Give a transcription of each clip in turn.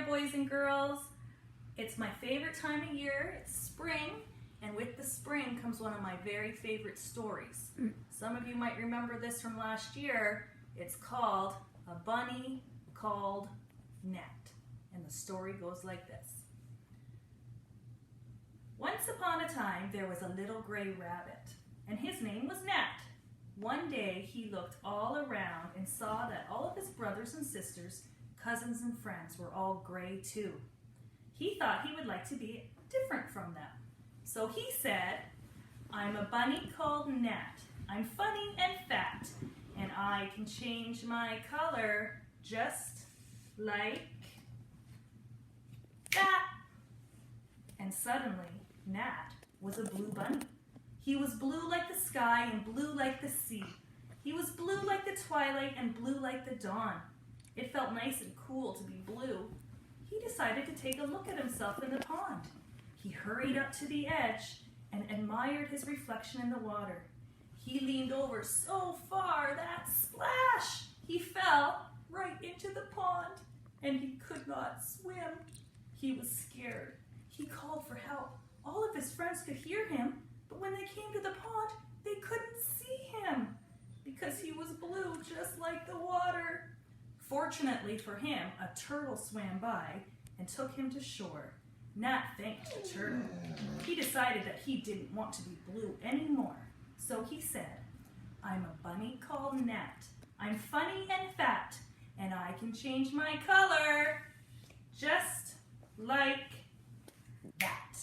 there, boys and girls. It's my favorite time of year. It's spring, and with the spring comes one of my very favorite stories. Some of you might remember this from last year. It's called A Bunny Called Nat, and the story goes like this. Once upon a time, there was a little gray rabbit, and his name was Nat. One day, he looked all around and saw that all of his brothers and sisters, cousins and friends were all gray too. He thought he would like to be different from them. So he said, "I'm a bunny called Nat. I'm funny and fat, and I can change my color just like that." And suddenly, Nat was a blue bunny. He was blue like the sky and blue like the sea. He was blue like the twilight and blue like the dawn. It felt nice and cool to be blue. He decided to take a look at himself in the pond. He hurried up to the edge and admired his reflection in the water. He leaned over so far that splash! He fell right into the pond, and he could not swim. He was scared. He called for help. All of his friends could hear him, but when they came to the pond, they couldn't see him because he was blue just like the water. Fortunately for him, a turtle swam by and took him to shore. Nat thanked the turtle. He decided that he didn't want to be blue anymore. So he said, "I'm a bunny called Nat. I'm funny and fat, and I can change my color just like that."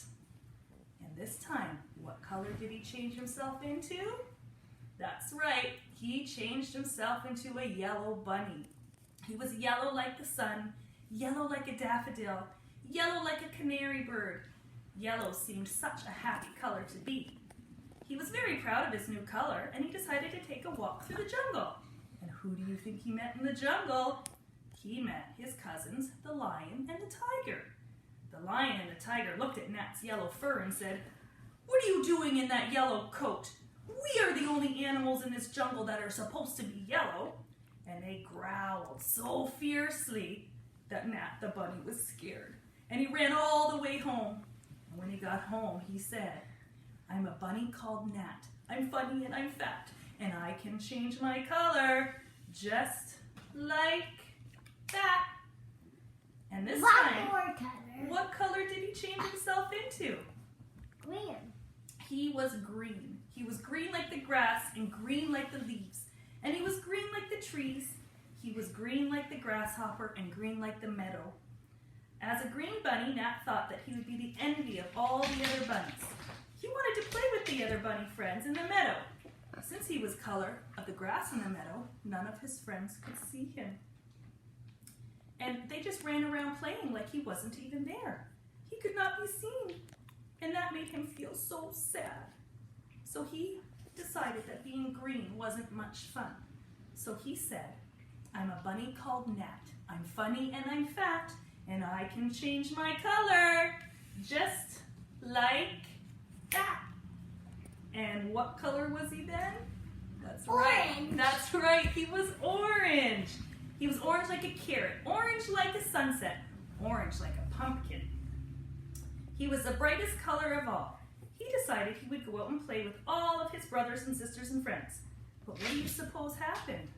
And this time, what color did he change himself into? That's right, he changed himself into a yellow bunny. He was yellow like the sun, yellow like a daffodil, yellow like a canary bird. Yellow seemed such a happy color to be. He was very proud of his new color, and he decided to take a walk through the jungle. And who do you think he met in the jungle? He met his cousins, the lion and the tiger. The lion and the tiger looked at Nat's yellow fur and said, "What are you doing in that yellow coat? We are the only animals in this jungle that are supposed to be yellow." And they growled so fiercely that Nat the bunny was scared. And he ran all the way home. And when he got home, he said, "I'm a bunny called Nat. I'm funny and I'm fat, and I can change my color just like that." And this time, what color did he change himself into? Green. He was green. He was green like the grass and green like the leaves. And he was green like the trees. He was green like the grasshopper and green like the meadow. As a green bunny, Nat thought that he would be the envy of all the other bunnies. He wanted to play with the other bunny friends in the meadow. Since he was color of the grass in the meadow, none of his friends could see him. And they just ran around playing like he wasn't even there. He could not be seen. And that made him feel so sad. So he decided that being green wasn't much fun. So he said, "I'm a bunny called Nat. I'm funny and I'm fat, and I can change my color just like that." And what color was he then? That's right. Orange. That's right. He was orange. He was orange like a carrot, orange like a sunset, orange like a pumpkin. He was the brightest color of all. He decided he would go out and play with all of his brothers and sisters and friends. But what do you suppose happened?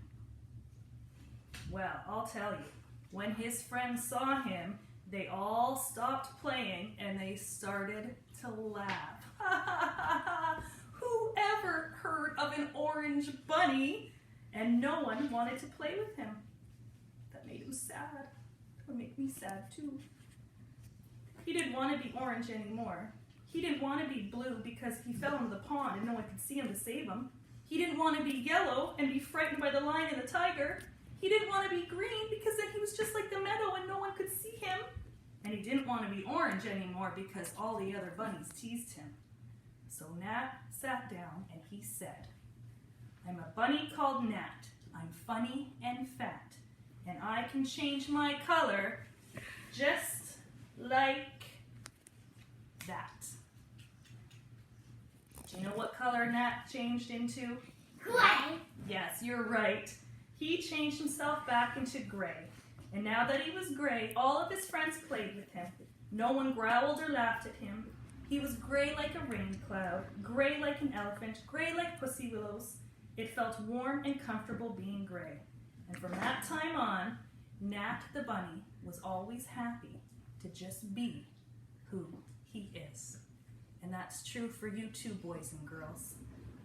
Well, I'll tell you. When his friends saw him, they all stopped playing and they started to laugh. Who ever heard of an orange bunny? And no one wanted to play with him. That made him sad. That would make me sad too. He didn't want to be orange anymore. He didn't want to be blue because he fell into the pond and no one could see him to save him. He didn't want to be yellow and be frightened by the lion and the tiger. He didn't want to be green because then he was just like the meadow and no one could see him. And he didn't want to be orange anymore because all the other bunnies teased him. So Nat sat down and he said, "I'm a bunny called Nat. I'm funny and fat, and I can change my color just like that." Do you know what color Nat changed into? Gray. Yes, you're right. He changed himself back into gray. And now that he was gray, all of his friends played with him. No one growled or laughed at him. He was gray like a rain cloud, gray like an elephant, gray like pussy willows. It felt warm and comfortable being gray. And from that time on, Nat the bunny was always happy to just be who he is. And that's true for you too, boys and girls.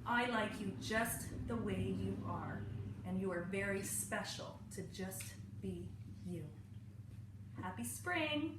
I like you just the way you are, and you are very special to just be you. Happy spring!